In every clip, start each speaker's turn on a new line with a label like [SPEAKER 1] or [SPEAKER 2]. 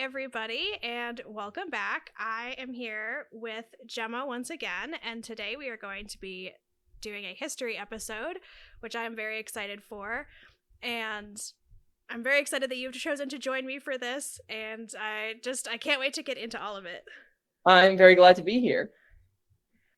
[SPEAKER 1] everybody, and welcome back. I am here with Gemma once again, and today we are going to be doing a history episode, which I'm very excited for. And I'm very excited that you've chosen to join me for this, and I can't wait to get into all of it.
[SPEAKER 2] I'm very glad to be here.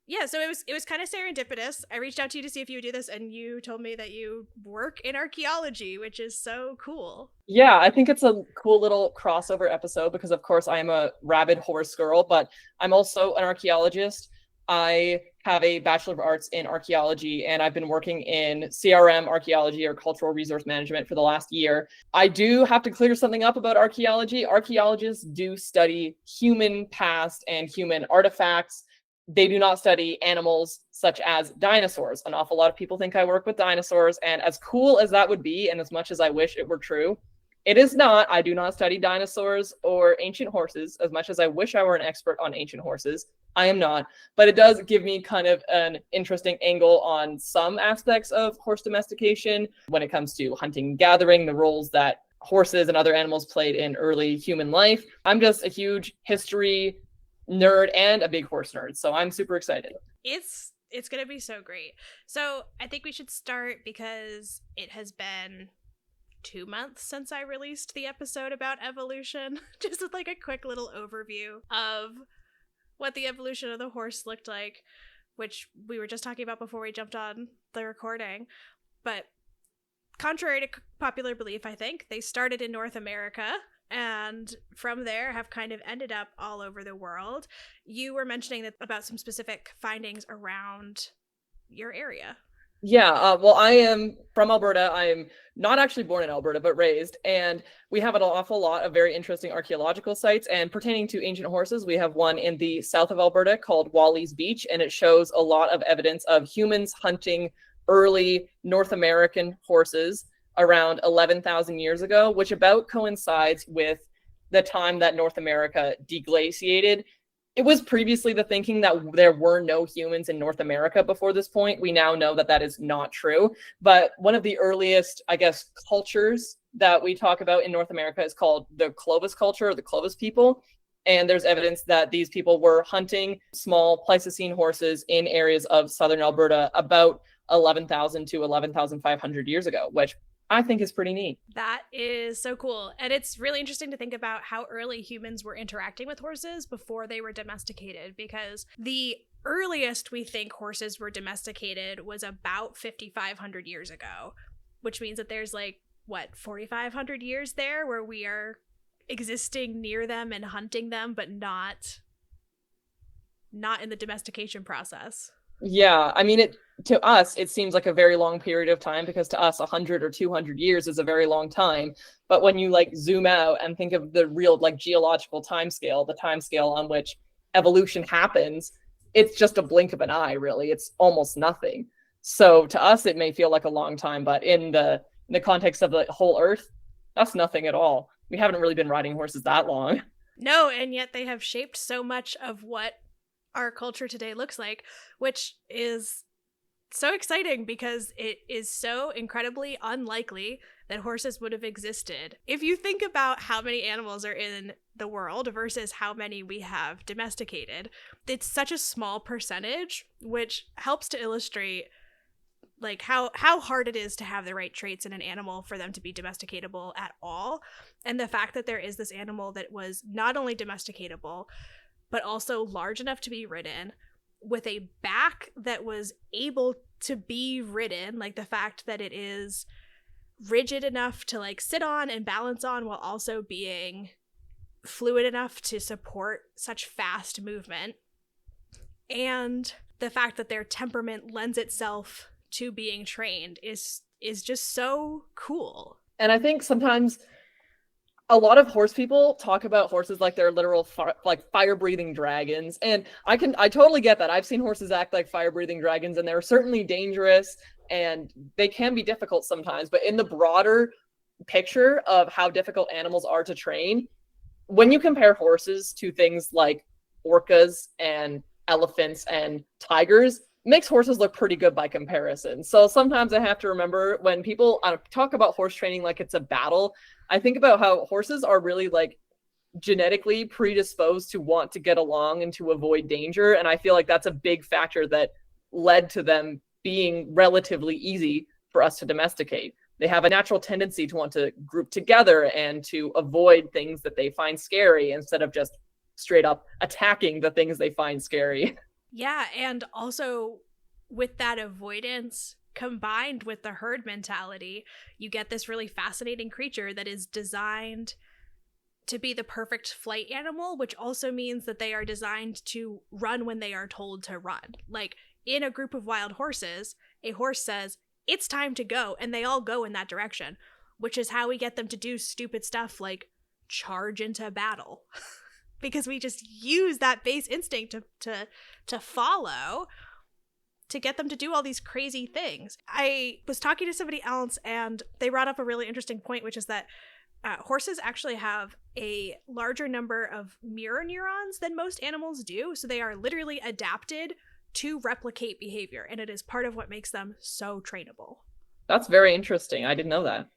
[SPEAKER 1] Yeah, so it was kind of serendipitous. I reached out to you to see if you would do this, and you told me that you work in archaeology, which is so cool.
[SPEAKER 2] Yeah, I think it's a cool little crossover episode because, of course, I am a rabid horse girl, but I'm also an archaeologist. I have a Bachelor of Arts in Archaeology, and I've been working in CRM archaeology or cultural resource management for the last year. I do have to clear something up about archaeology. Archaeologists do study human past and human artifacts. They do not study animals such as dinosaurs. An awful lot of people think I work with dinosaurs, and as cool as that would be, and as much as I wish it were true, it is not. I do not study dinosaurs or ancient horses, as much as I wish I were an expert on ancient horses. I am not, but it does give me kind of an interesting angle on some aspects of horse domestication when it comes to hunting and gathering, the roles that horses and other animals played in early human life. I'm just a huge history nerd and a big horse nerd, so I'm super excited.
[SPEAKER 1] It's gonna be so great. So I think we should start because it has been 2 months since I released the episode about evolution. Just with like a quick little overview of what the evolution of the horse looked like, which we were just talking about before we jumped on the recording. But contrary to popular belief, I think they started in North America and from there have kind of ended up all over the world. You were mentioning that about some specific findings around your area.
[SPEAKER 2] Yeah, well, I am from Alberta. I'm not actually born in Alberta, but raised. And we have an awful lot of very interesting archaeological sites. And pertaining to ancient horses, we have one in the south of Alberta called Wally's Beach. And it shows a lot of evidence of humans hunting early North American horses around 11,000 years ago, which about coincides with the time that North America deglaciated. It was previously the thinking that there were no humans in North America before this point. We now know that that is not true. But one of the earliest, I guess, cultures that we talk about in North America is called the Clovis culture, or the Clovis people. And there's evidence that these people were hunting small Pleistocene horses in areas of southern Alberta about 11,000 to 11,500 years ago, which I think is pretty neat.
[SPEAKER 1] That is so cool. And it's really interesting to think about how early humans were interacting with horses before they were domesticated, because the earliest we think horses were domesticated was about 5,500 years ago, which means that there's 4,500 years there where we are existing near them and hunting them, but not in the domestication process.
[SPEAKER 2] Yeah, I mean, to us, it seems like a very long period of time, because to us, 100 or 200 years is a very long time. But when you zoom out and think of the real geological timescale, the timescale on which evolution happens, it's just a blink of an eye, really. It's almost nothing. So to us, it may feel like a long time, but in the context of the whole Earth, that's nothing at all. We haven't really been riding horses that long.
[SPEAKER 1] No, and yet they have shaped so much of what our culture today looks like, which is so exciting because it is so incredibly unlikely that horses would have existed. If you think about how many animals are in the world versus how many we have domesticated, it's such a small percentage, which helps to illustrate how hard it is to have the right traits in an animal for them to be domesticatable at all. And the fact that there is this animal that was not only domesticatable, but also large enough to be ridden, with a back that was able to be ridden, the fact that it is rigid enough to sit on and balance on while also being fluid enough to support such fast movement, and the fact that their temperament lends itself to being trained is just so cool.
[SPEAKER 2] And I think sometimes a lot of horse people talk about horses like they're literal fire-breathing dragons, and I totally get that. I've seen horses act like fire-breathing dragons, and they're certainly dangerous and they can be difficult sometimes. But in the broader picture of how difficult animals are to train, when you compare horses to things like orcas and elephants and tigers, makes horses look pretty good by comparison. So sometimes I have to remember when people talk about horse training like it's a battle, I think about how horses are really genetically predisposed to want to get along and to avoid danger. And I feel like that's a big factor that led to them being relatively easy for us to domesticate. They have a natural tendency to want to group together and to avoid things that they find scary instead of just straight up attacking the things they find scary.
[SPEAKER 1] Yeah, and also with that avoidance combined with the herd mentality, you get this really fascinating creature that is designed to be the perfect flight animal, which also means that they are designed to run when they are told to run. Like in a group of wild horses, a horse says, "It's time to go," and they all go in that direction, which is how we get them to do stupid stuff like charge into battle. Because we just use that base instinct to follow to get them to do all these crazy things. I was talking to somebody else and they brought up a really interesting point, which is that horses actually have a larger number of mirror neurons than most animals do. So they are literally adapted to replicate behavior. And it is part of what makes them so trainable.
[SPEAKER 2] That's very interesting. I didn't know that.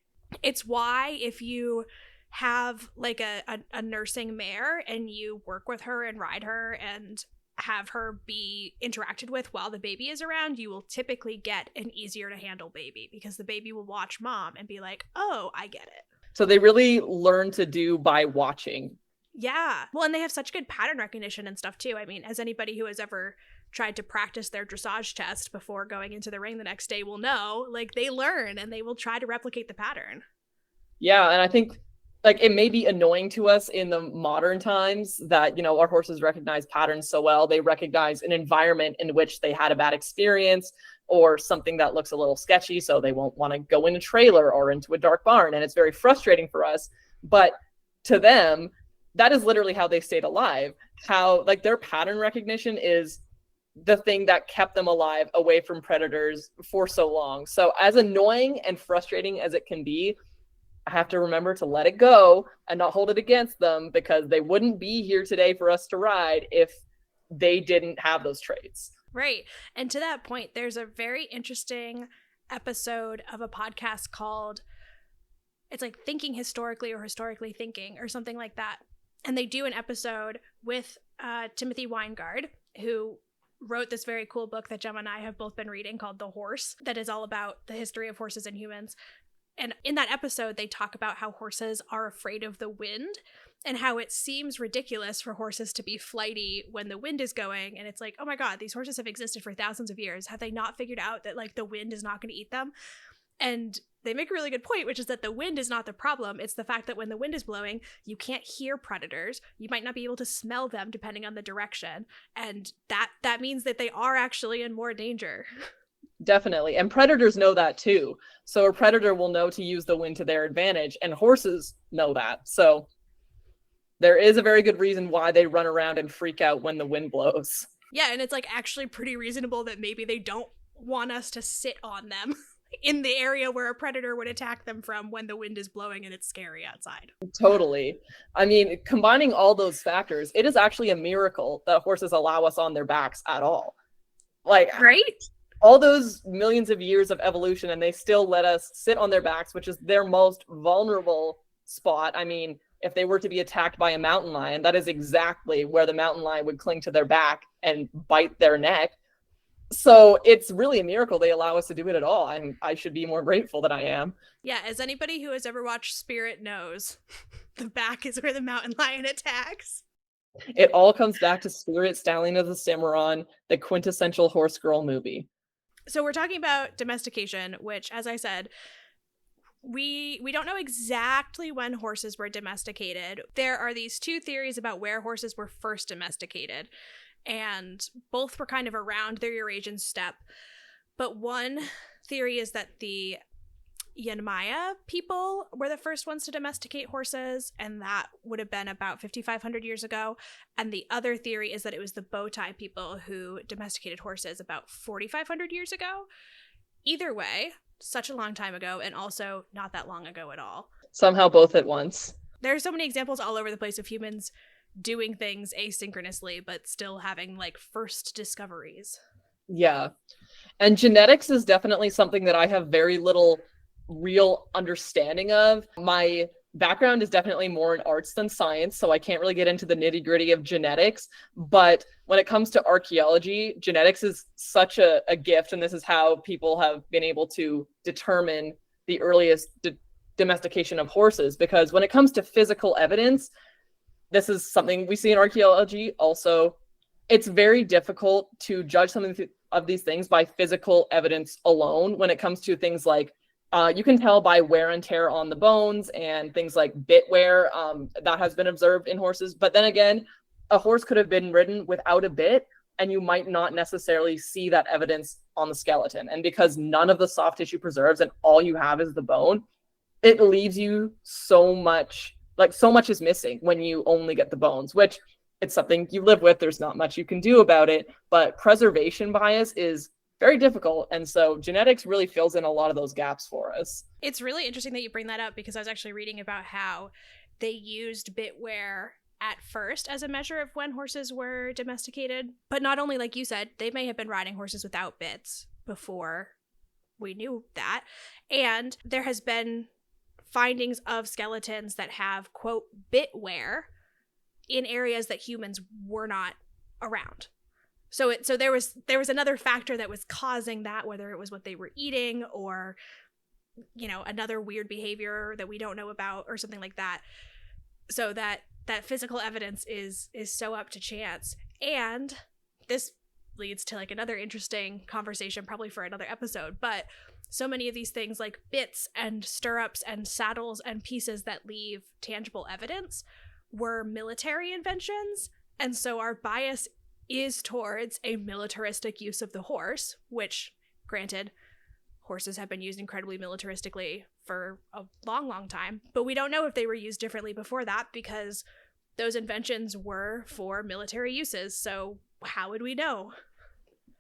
[SPEAKER 1] It's why if you have like a nursing mare and you work with her and ride her and have her be interacted with while the baby is around, you will typically get an easier to handle baby because the baby will watch mom and be like, "Oh, I get it."
[SPEAKER 2] So they really learn to do by watching.
[SPEAKER 1] Yeah. Well, and they have such good pattern recognition and stuff too. I mean, as anybody who has ever tried to practice their dressage test before going into the ring the next day will know, like they learn and they will try to replicate the pattern.
[SPEAKER 2] Yeah, and I think like it may be annoying to us in the modern times that, you know, our horses recognize patterns so well. They recognize an environment in which they had a bad experience or something that looks a little sketchy, so they won't want to go in a trailer or into a dark barn, and it's very frustrating for us. But to them, that is literally how they stayed alive. How like their pattern recognition is the thing that kept them alive away from predators for so long. So as annoying and frustrating as it can be, I have to remember to let it go and not hold it against them, because they wouldn't be here today for us to ride if they didn't have those traits.
[SPEAKER 1] Right. And to that point, there's a very interesting episode of a podcast called, it's like Thinking Historically or Historically Thinking or something like that. And they do an episode with Timothy Weingard, who wrote this very cool book that Gemma and I have both been reading called The Horse, that is all about the history of horses and humans. And in that episode, they talk about how horses are afraid of the wind and how it seems ridiculous for horses to be flighty when the wind is going. And it's like, oh my God, these horses have existed for thousands of years. Have they not figured out that like the wind is not going to eat them? And they make a really good point, which is that the wind is not the problem. It's the fact that when the wind is blowing, you can't hear predators. You might not be able to smell them depending on the direction. And that means that they are actually in more danger.
[SPEAKER 2] Definitely. And predators know that too. So a predator will know to use the wind to their advantage, and horses know that. So there is a very good reason why they run around and freak out when the wind blows.
[SPEAKER 1] Yeah, and it's like actually pretty reasonable that maybe they don't want us to sit on them in the area where a predator would attack them from when the wind is blowing and it's scary outside.
[SPEAKER 2] Totally. I mean, combining all those factors, it is actually a miracle that horses allow us on their backs at all. Like,
[SPEAKER 1] right?
[SPEAKER 2] All those millions of years of evolution, and they still let us sit on their backs, which is their most vulnerable spot. I mean, if they were to be attacked by a mountain lion, that is exactly where the mountain lion would cling to their back and bite their neck. So it's really a miracle they allow us to do it at all. I should be more grateful than I am.
[SPEAKER 1] Yeah, as anybody who has ever watched Spirit knows, the back is where the mountain lion attacks.
[SPEAKER 2] It all comes back to Spirit, Stallion of the Cimarron, the quintessential horse girl movie.
[SPEAKER 1] So we're talking about domestication, which, as I said, we don't know exactly when horses were domesticated. There are these two theories about where horses were first domesticated, and both were kind of around their Eurasian steppe. But one theory is that the Yanmaya people were the first ones to domesticate horses, and that would have been about 5,500 years ago. And the other theory is that it was the Botai people who domesticated horses about 4,500 years ago. Either way, such a long time ago, and also not that long ago at all.
[SPEAKER 2] Somehow both at once.
[SPEAKER 1] There are so many examples all over the place of humans doing things asynchronously, but still having like first discoveries.
[SPEAKER 2] Yeah. And genetics is definitely something that I have very little real understanding of. My background is definitely more in arts than science, so I can't really get into the nitty-gritty of genetics. But when it comes to archaeology, genetics is such a gift, and this is how people have been able to determine the earliest domestication of horses. Because when it comes to physical evidence, this is something we see in archaeology also. It's very difficult to judge some of these things by physical evidence alone. When it comes to things like you can tell by wear and tear on the bones and things like bit wear that has been observed in horses. But then again, a horse could have been ridden without a bit, and you might not necessarily see that evidence on the skeleton. And because none of the soft tissue preserves and all you have is the bone, it leaves you so much is missing when you only get the bones, which it's something you live with. There's not much you can do about it, but preservation bias is very difficult. And so genetics really fills in a lot of those gaps for us.
[SPEAKER 1] It's really interesting that you bring that up, because I was actually reading about how they used bit wear at first as a measure of when horses were domesticated. But not only, like you said, they may have been riding horses without bits before we knew that. And there has been findings of skeletons that have, quote, bit wear in areas that humans were not around. So there was another factor that was causing that, whether it was what they were eating or, you know, another weird behavior that we don't know about or something like that. So that physical evidence is so up to chance. And this leads to like another interesting conversation, probably for another episode, but so many of these things like bits and stirrups and saddles and pieces that leave tangible evidence were military inventions. And so our bias is towards a militaristic use of the horse, which, granted, horses have been used incredibly militaristically for a long, long time. But we don't know if they were used differently before that, because those inventions were for military uses. So how would we know?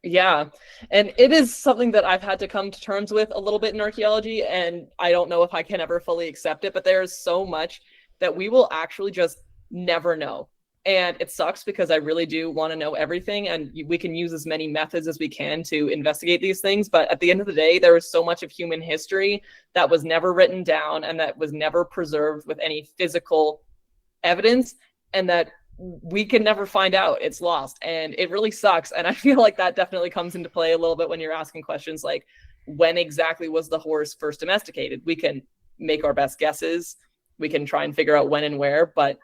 [SPEAKER 2] Yeah, and it is something that I've had to come to terms with a little bit in archaeology, and I don't know if I can ever fully accept it, but there's so much that we will actually just never know. And it sucks, because I really do want to know everything, and we can use as many methods as we can to investigate these things. But at the end of the day, there is so much of human history that was never written down and that was never preserved with any physical evidence, and that we can never find out. It's lost, and it really sucks. And I feel like that definitely comes into play a little bit when you're asking questions like, when exactly was the horse first domesticated? We can make our best guesses. We can try and figure out when and where, but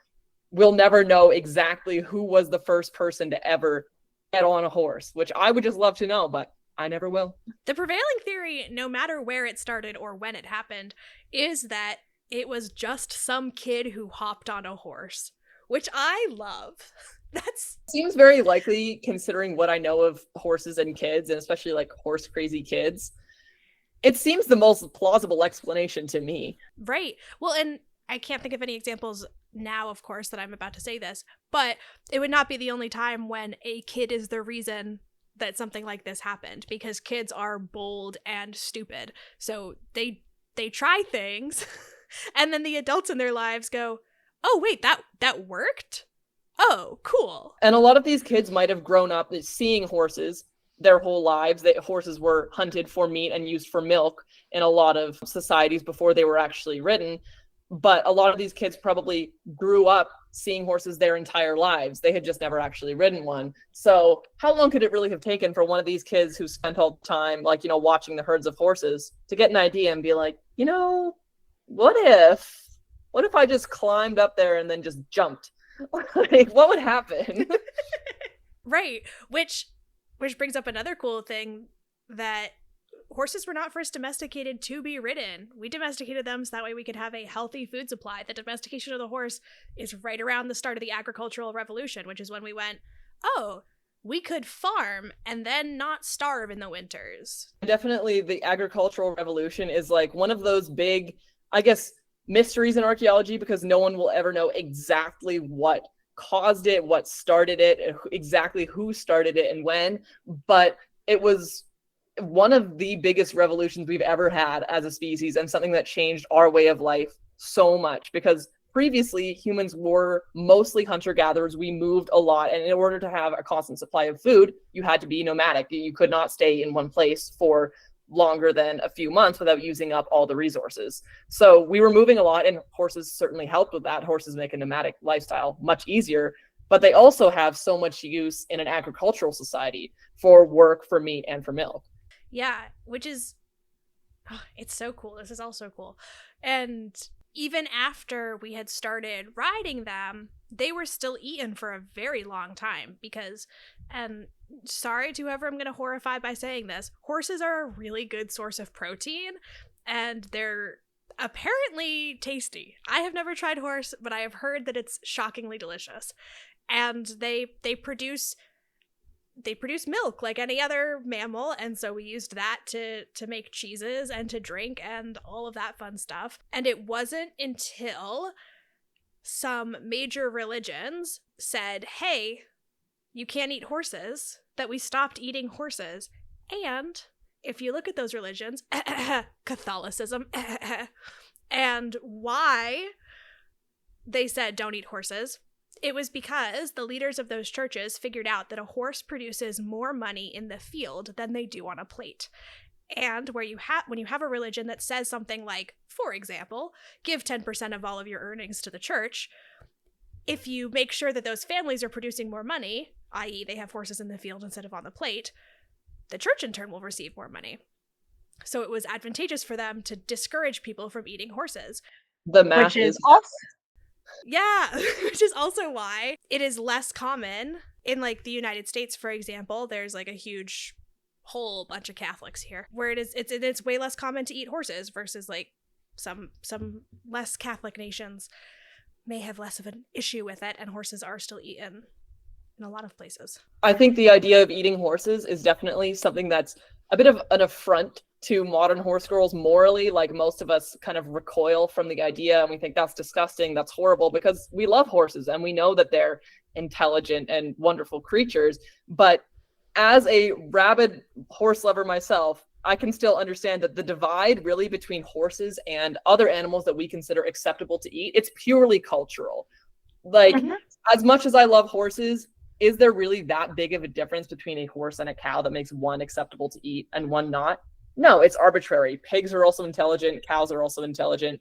[SPEAKER 2] we'll never know exactly who was the first person to ever get on a horse, which I would just love to know, but I never will.
[SPEAKER 1] The prevailing theory, no matter where it started or when it happened, is that it was just some kid who hopped on a horse, which I love. That's
[SPEAKER 2] seems very likely, considering what I know of horses and kids, and especially like horse crazy kids. It seems the most plausible explanation to me.
[SPEAKER 1] Right. Well, and I can't think of any examples now, of course, that I'm about to say this, but it would not be the only time when a kid is the reason that something like this happened, because kids are bold and stupid. So they try things and then the adults in their lives go, oh, wait, that worked? Oh, cool.
[SPEAKER 2] And a lot of these kids might have grown up seeing horses their whole lives. Horses were hunted for meat and used for milk in a lot of societies before they were actually ridden. But a lot of these kids probably grew up seeing horses their entire lives. They had just never actually ridden one. So how long could it really have taken for one of these kids who spent all the time, like, watching the herds of horses to get an idea and be like, what if I just climbed up there and then just jumped? Like, what would happen?
[SPEAKER 1] Right. Which brings up another cool thing, that horses were not first domesticated to be ridden. We domesticated them so that way we could have a healthy food supply. The domestication of the horse is right around the start of the agricultural revolution, which is when we went, oh, we could farm and then not starve in the winters.
[SPEAKER 2] Definitely the agricultural revolution is like one of those big, I guess, mysteries in archaeology, because no one will ever know exactly what caused it, what started it, exactly who started it and when. But it was one of the biggest revolutions we've ever had as a species, and something that changed our way of life so much, because previously humans were mostly hunter-gatherers. We moved a lot, and in order to have a constant supply of food, you had to be nomadic. You could not stay in one place for longer than a few months without using up all the resources. So we were moving a lot, and horses certainly helped with that. Horses make a nomadic lifestyle much easier, but they also have so much use in an agricultural society for work, for meat, and for milk.
[SPEAKER 1] Yeah, which is, oh, it's so cool. This is all so cool. And even after we had started riding them, they were still eaten for a very long time because, and sorry to whoever I'm going to horrify by saying this, horses are a really good source of protein, and they're apparently tasty. I have never tried horse, but I have heard that it's shockingly delicious. And they produce milk like any other mammal, and so we used that to make cheeses and to drink and all of that fun stuff. And it wasn't until some major religions said, hey, you can't eat horses, that we stopped eating horses. And if you look at those religions, Catholicism, and why they said don't eat horses, it was because the leaders of those churches figured out that a horse produces more money in the field than they do on a plate. And when you have a religion that says something like, for example, give 10% of all of your earnings to the church, if you make sure that those families are producing more money, i.e. they have horses in the field instead of on the plate, the church in turn will receive more money. So it was advantageous for them to discourage people from eating horses.
[SPEAKER 2] The math is awesome.
[SPEAKER 1] Yeah, which is also why it is less common in like the United States, for example. There's like a huge whole bunch of Catholics here, where it's way less common to eat horses versus like some less Catholic nations may have less of an issue with it, and horses are still eaten in a lot of places.
[SPEAKER 2] I think the idea of eating horses is definitely something that's a bit of an affront to modern horse girls morally. Like, most of us kind of recoil from the idea, and we think that's disgusting, that's horrible, because we love horses and we know that they're intelligent and wonderful creatures. But as a rabid horse lover myself, I can still understand that the divide really between horses and other animals that we consider acceptable to eat, it's purely cultural. Like, as much as I love horses, is there really that big of a difference between a horse and a cow that makes one acceptable to eat and one not? No, it's arbitrary. Pigs are also intelligent. Cows are also intelligent.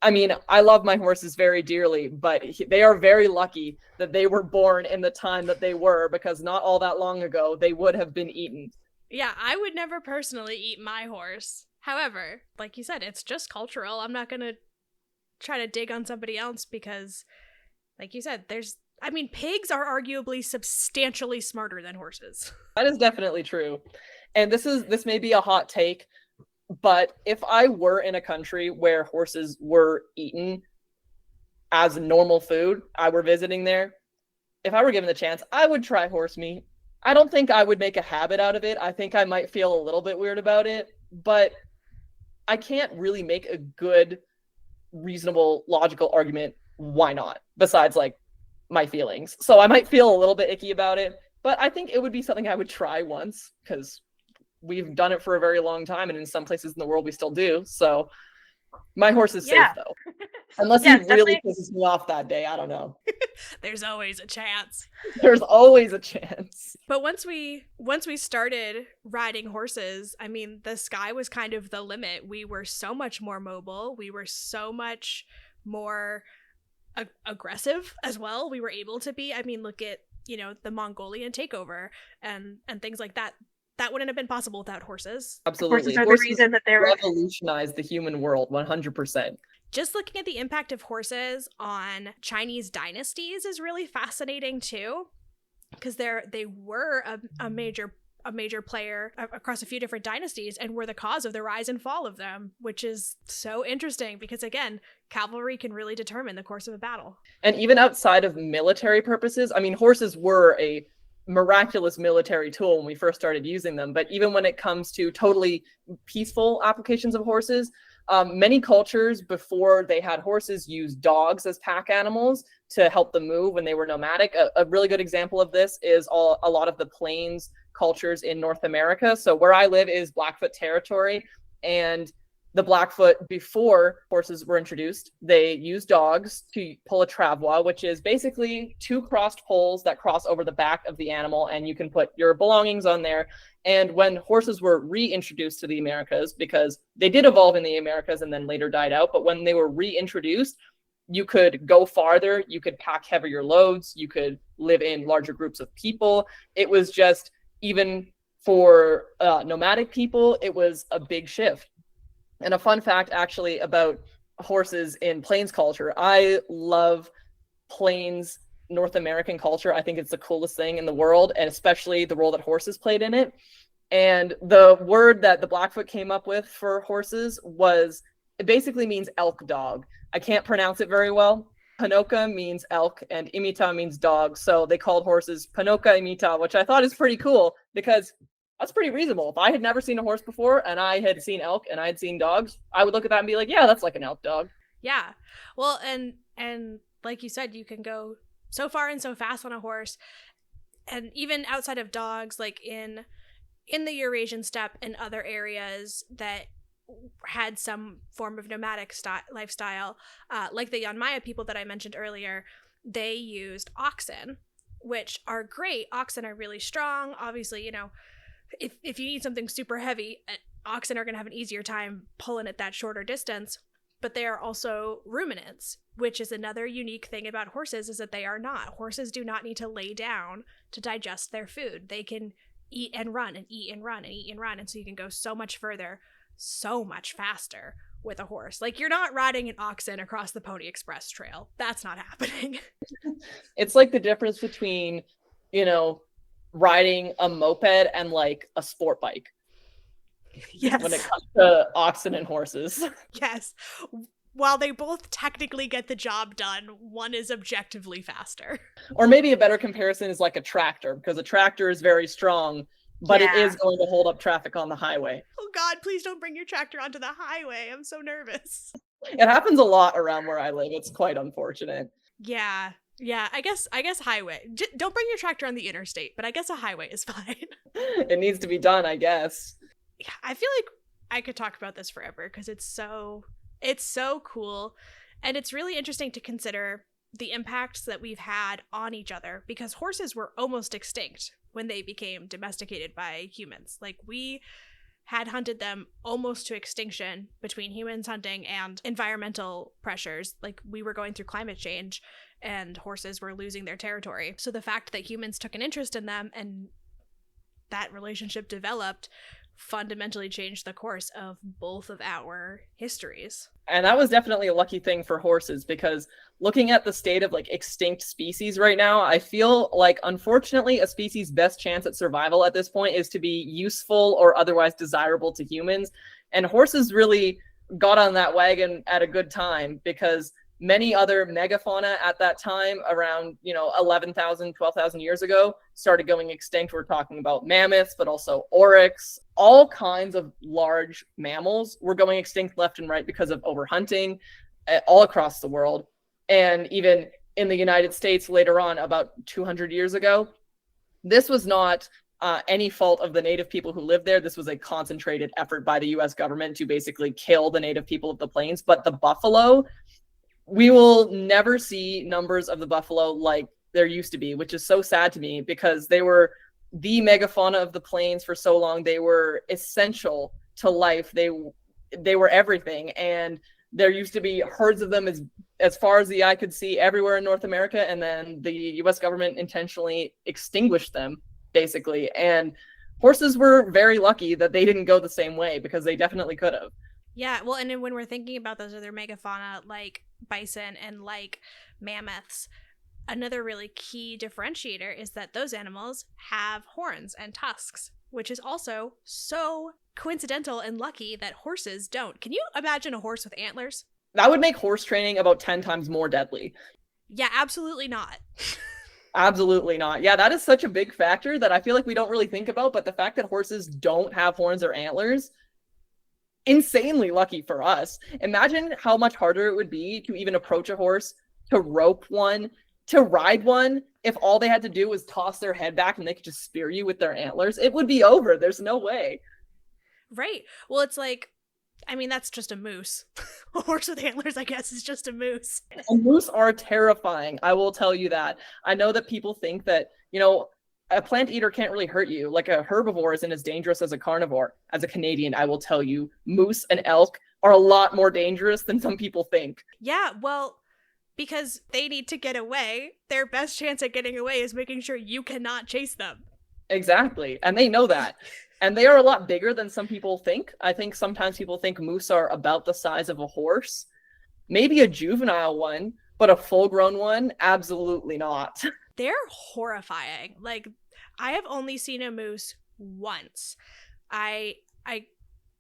[SPEAKER 2] I mean, I love my horses very dearly, but they are very lucky that they were born in the time that they were, because not all that long ago, they would have been eaten.
[SPEAKER 1] Yeah, I would never personally eat my horse. However, like you said, it's just cultural. I'm not going to try to dig on somebody else because, like you said, pigs are arguably substantially smarter than horses.
[SPEAKER 2] That is definitely true. And this may be a hot take, but if I were in a country where horses were eaten as normal food, I were visiting there, if I were given the chance, I would try horse meat. I don't think I would make a habit out of it. I think I might feel a little bit weird about it, but I can't really make a good, reasonable, logical argument why not, besides like my feelings. So I might feel a little bit icky about it, but I think it would be something I would try once, because we've done it for a very long time, and in some places in the world we still do. So my horse is safe though. Unless he really pisses me off that day, I don't know.
[SPEAKER 1] There's always a chance.
[SPEAKER 2] There's always a chance.
[SPEAKER 1] But once we started riding horses, I mean, the sky was kind of the limit. We were so much more mobile. We were so much more aggressive as well. We were able to be. I mean, look at, the Mongolian takeover and things like that. That wouldn't have been possible without horses.
[SPEAKER 2] Absolutely.
[SPEAKER 3] Horses are the reason that they
[SPEAKER 2] revolutionized the human world 100%.
[SPEAKER 1] Just looking at the impact of horses on Chinese dynasties is really fascinating too, because they were a major player across a few different dynasties and were the cause of the rise and fall of them, which is so interesting because, again, cavalry can really determine the course of a battle. And
[SPEAKER 2] even outside of military purposes, I mean, horses were a miraculous military tool when we first started using them. But even when it comes to totally peaceful applications of horses, many cultures before they had horses used dogs as pack animals to help them move when they were nomadic. A really good example of this is a lot of the plains cultures in North America. So where I live is Blackfoot territory, and the Blackfoot, before horses were introduced, they used dogs to pull a travois, which is basically two crossed poles that cross over the back of the animal, and you can put your belongings on there. And when horses were reintroduced to the Americas, because they did evolve in the Americas and then later died out, but when they were reintroduced, you could go farther, you could pack heavier loads, you could live in larger groups of people. It was just, even for nomadic people, it was a big shift. And a fun fact actually about horses in Plains culture, I love Plains North American culture. I think it's the coolest thing in the world, and especially the role that horses played in it. And the word that the Blackfoot came up with for horses was, it basically means elk dog. I can't pronounce it very well. Panoka means elk and imita means dog. So they called horses Panoka imita, which I thought is pretty cool because that's pretty reasonable. If I had never seen a horse before and I had seen elk and I had seen dogs, I would look at that and be like, yeah, that's like an elk dog.
[SPEAKER 1] Yeah. Well, and like you said, you can go so far and so fast on a horse. And even outside of dogs, like in the Eurasian steppe and other areas that had some form of nomadic lifestyle, like the Yanmaya people that I mentioned earlier, they used oxen, which are great. Oxen are really strong. Obviously, if you need something super heavy, oxen are going to have an easier time pulling it that shorter distance. But they are also ruminants, which is another unique thing about horses, is that they are not. Horses do not need to lay down to digest their food. They can eat and run and eat and run and eat and run. And so you can go so much further, so much faster with a horse. Like, you're not riding an oxen across the Pony Express trail. That's not happening.
[SPEAKER 2] It's like the difference between, riding a moped and like a sport bike.
[SPEAKER 1] Yes.
[SPEAKER 2] When it comes to oxen and horses.
[SPEAKER 1] Yes. While they both technically get the job done, one is objectively faster.
[SPEAKER 2] Or maybe a better comparison is like a tractor, because a tractor is very strong, but It is going to hold up traffic on the highway.
[SPEAKER 1] Oh God, please don't bring your tractor onto the highway. I'm so nervous.
[SPEAKER 2] It happens a lot around where I live. It's quite unfortunate.
[SPEAKER 1] Yeah. Yeah, I guess highway. Don't bring your tractor on the interstate, but I guess a highway is fine.
[SPEAKER 2] It needs to be done, I guess.
[SPEAKER 1] Yeah, I feel like I could talk about this forever because it's so cool, and it's really interesting to consider the impacts that we've had on each other, because horses were almost extinct when they became domesticated by humans. Like, we had hunted them almost to extinction between humans hunting and environmental pressures. Like, we were going through climate change and horses were losing their territory. So the fact that humans took an interest in them and that relationship developed fundamentally changed the course of both of our histories.
[SPEAKER 2] And that was definitely a lucky thing for horses, because looking at the state of like extinct species right now, I feel like unfortunately a species' best chance at survival at this point is to be useful or otherwise desirable to humans. And horses really got on that wagon at a good time, because many other megafauna at that time, around 11,000, 12,000 years ago, started going extinct. We're talking about mammoths, but also oryx. All kinds of large mammals were going extinct left and right because of overhunting all across the world. And even in the United States later on, about 200 years ago, this was not any fault of the native people who lived there. This was a concentrated effort by the US government to basically kill the native people of the plains. But the buffalo, we will never see numbers of the buffalo like there used to be, which is so sad to me, because they were the megafauna of the plains for so long. They were essential to life. They were everything. And there used to be herds of them as far as the eye could see everywhere in North America. And then the US government intentionally extinguished them, basically. And horses were very lucky that they didn't go the same way, because they definitely could have.
[SPEAKER 1] Yeah, well, and then when we're thinking about those other megafauna like bison and like mammoths, another really key differentiator is that those animals have horns and tusks, which is also so coincidental and lucky that horses don't. Can you imagine a horse with antlers?
[SPEAKER 2] That would make horse training about 10 times more deadly.
[SPEAKER 1] Yeah, absolutely not.
[SPEAKER 2] Absolutely not. Yeah, that is such a big factor that I feel like we don't really think about, but the fact that horses don't have horns or antlers, insanely lucky for us. Imagine how much harder it would be to even approach a horse, to rope one, to ride one, if all they had to do was toss their head back and they could just spear you with their antlers. It would be over. There's no way.
[SPEAKER 1] Right. Well, it's like I mean, that's just a moose. A horse with antlers, I guess, is just a moose.
[SPEAKER 2] And moose are terrifying. I will tell you that. I know that people think that, a plant eater can't really hurt you. Like a herbivore isn't as dangerous as a carnivore. As a Canadian, I will tell you, moose and elk are a lot more dangerous than some people think.
[SPEAKER 1] Yeah, well, because they need to get away. Their best chance at getting away is making sure you cannot chase them.
[SPEAKER 2] Exactly. And they know that. And they are a lot bigger than some people think. I think sometimes people think moose are about the size of a horse. Maybe a juvenile one, but a full-grown one, absolutely not.
[SPEAKER 1] They're horrifying. Like, I have only seen a moose once. I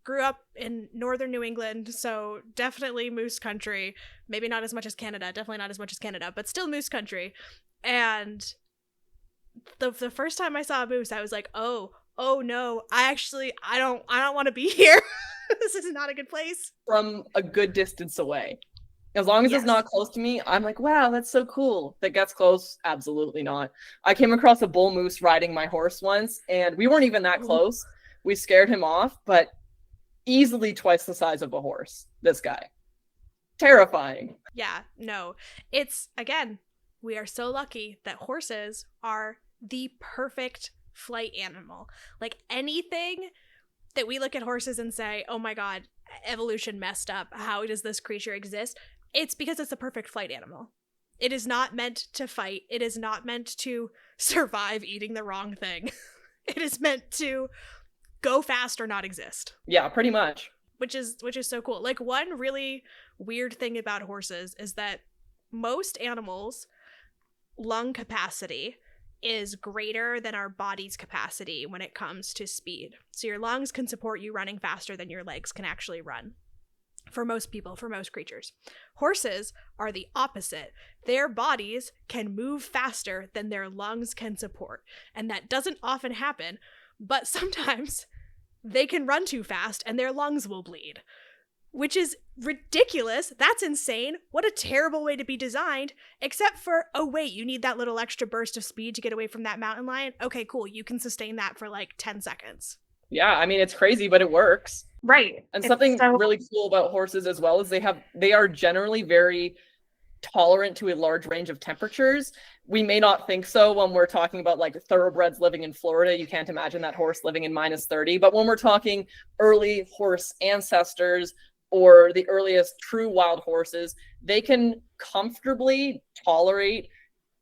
[SPEAKER 1] grew up in northern New England, so definitely moose country. Maybe not as much as Canada, definitely not as much as Canada, but still moose country. And the first time I saw a moose, I was like, oh no, I don't want to be here. This is not a good place.
[SPEAKER 2] From a good distance away. As long as it's not close to me, I'm like, wow, that's so cool. If it gets close, absolutely not. I came across a bull moose riding my horse once, and we weren't even that close. We scared him off, but easily twice the size of a horse, this guy. Terrifying.
[SPEAKER 1] Yeah, no. It's, again, we are so lucky that horses are the perfect flight animal. Like, anything that we look at horses and say, oh my god, evolution messed up, how does this creature exist? It's because it's the perfect flight animal. It is not meant to fight. It is not meant to survive eating the wrong thing. It is meant to go fast or not exist.
[SPEAKER 2] Yeah, pretty much.
[SPEAKER 1] Which is so cool. Like, one really weird thing about horses is that most animals' lung capacity is greater than our body's capacity when it comes to speed. So your lungs can support you running faster than your legs can actually run. For most people, for most creatures. Horses are the opposite. Their bodies can move faster than their lungs can support. And that doesn't often happen, but sometimes they can run too fast and their lungs will bleed. Which is ridiculous. That's insane. What a terrible way to be designed. Except for, oh wait, you need that little extra burst of speed to get away from that mountain lion? Okay, cool. You can sustain that for like 10 seconds.
[SPEAKER 2] Yeah, I mean, it's crazy, but it works.
[SPEAKER 3] Right.
[SPEAKER 2] And something really cool about horses as well is they are generally very tolerant to a large range of temperatures. We may not think so when we're talking about like thoroughbreds living in Florida. You can't imagine that horse living in -30. But when we're talking early horse ancestors or the earliest true wild horses, they can comfortably tolerate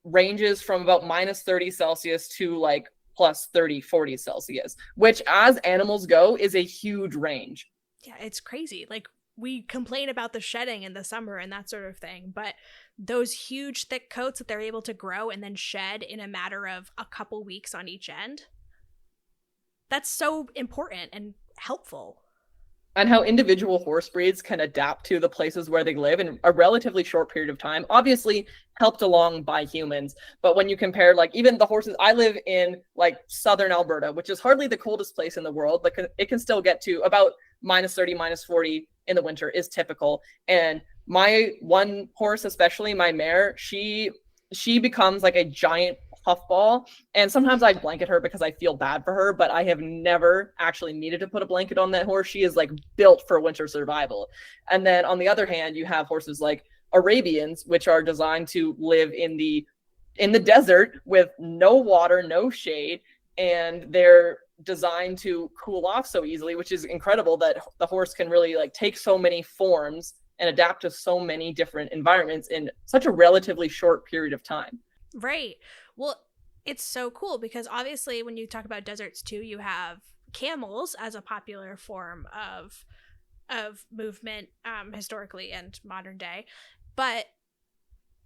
[SPEAKER 2] ranges from about -30 Celsius to like +30, 40 Celsius, which as animals go is a huge range.
[SPEAKER 1] Yeah, it's crazy. Like, we complain about the shedding in the summer and that sort of thing, but those huge thick coats that they're able to grow and then shed in a matter of a couple weeks on each end, that's so important and helpful.
[SPEAKER 2] And how individual horse breeds can adapt to the places where they live in a relatively short period of time, obviously helped along by humans. But when you compare, like, even the horses, I live in like southern Alberta, which is hardly the coldest place in the world, but it can still get to about -30, -40 in the winter is typical. And my one horse, especially my mare, she becomes like a giant puffball, and sometimes I blanket her because I feel bad for her, but I have never actually needed to put a blanket on that horse. She is like built for winter survival. And then on the other hand, you have horses like Arabians, which are designed to live in the desert with no water, no shade, and they're designed to cool off so easily, which is incredible that the horse can really like take so many forms and adapt to so many different environments in such a relatively short period of time.
[SPEAKER 1] Right. Well, it's so cool because obviously when you talk about deserts too, you have camels as a popular form of movement historically and modern day, but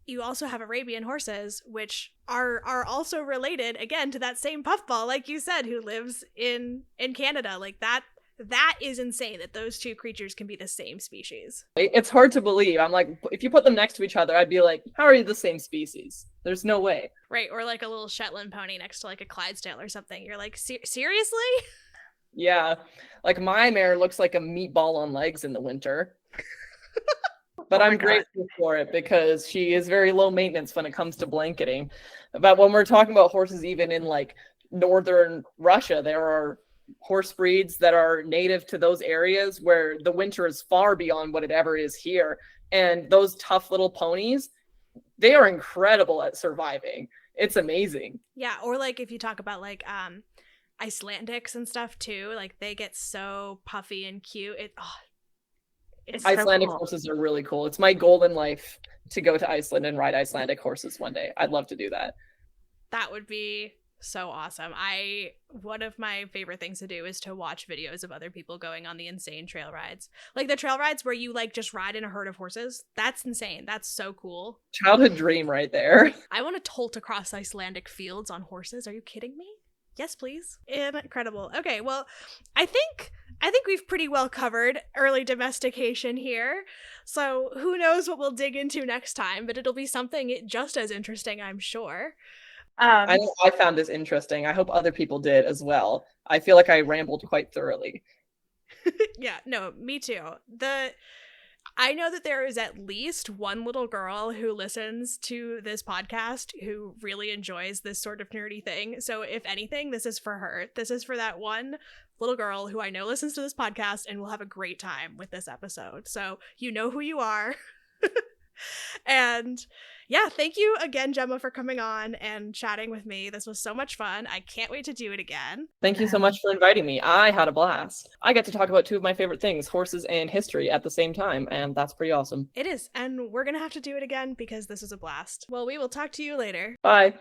[SPEAKER 1] you also have Arabian horses, which are also related again to that same puffball, like you said, who lives in Canada. Like that is insane that those two creatures can be the same species.
[SPEAKER 2] It's hard to believe. I'm like, if you put them next to each other, I'd be like, how are you the same species? There's no way.
[SPEAKER 1] Right, or like a little Shetland pony next to like a Clydesdale or something. You're like, seriously?
[SPEAKER 2] Yeah, like my mare looks like a meatball on legs in the winter. But I'm grateful for it because she is very low maintenance when it comes to blanketing. But when we're talking about horses, even in like northern Russia, there are horse breeds that are native to those areas where the winter is far beyond what it ever is here. And those tough little ponies, they are incredible at surviving. It's amazing.
[SPEAKER 1] Yeah, or like if you talk about like Icelandics and stuff too, like they get so puffy and cute. It's
[SPEAKER 2] Icelandic
[SPEAKER 1] so cool.
[SPEAKER 2] horses are really cool. It's my goal in life to go to Iceland and ride Icelandic horses one day. I'd love to do that.
[SPEAKER 1] That would be so awesome. One of my favorite things to do is to watch videos of other people going on the insane trail rides. Like the trail rides where you like just ride in a herd of horses. That's insane. That's so cool.
[SPEAKER 2] Childhood dream right there.
[SPEAKER 1] I want to tolt across Icelandic fields on horses. Are you kidding me? Yes, please. Incredible. Okay, well, I think we've pretty well covered early domestication here. So who knows what we'll dig into next time, but it'll be something just as interesting, I'm sure.
[SPEAKER 2] I know I found this interesting. I hope other people did as well. I feel like I rambled quite thoroughly.
[SPEAKER 1] Yeah, no, me too. I know that there is at least one little girl who listens to this podcast who really enjoys this sort of nerdy thing. So if anything, this is for her. This is for that one little girl who I know listens to this podcast and will have a great time with this episode. So you know who you are. And yeah, thank you again, Gemma, for coming on and chatting with me. This was so much fun. I can't wait to do it again.
[SPEAKER 2] Thank you so much for inviting me. I had a blast. I get to talk about two of my favorite things, horses and history, at the same time, and that's pretty awesome.
[SPEAKER 1] It is, and we're going to have to do it again because this is a blast. Well, we will talk to you later.
[SPEAKER 2] Bye.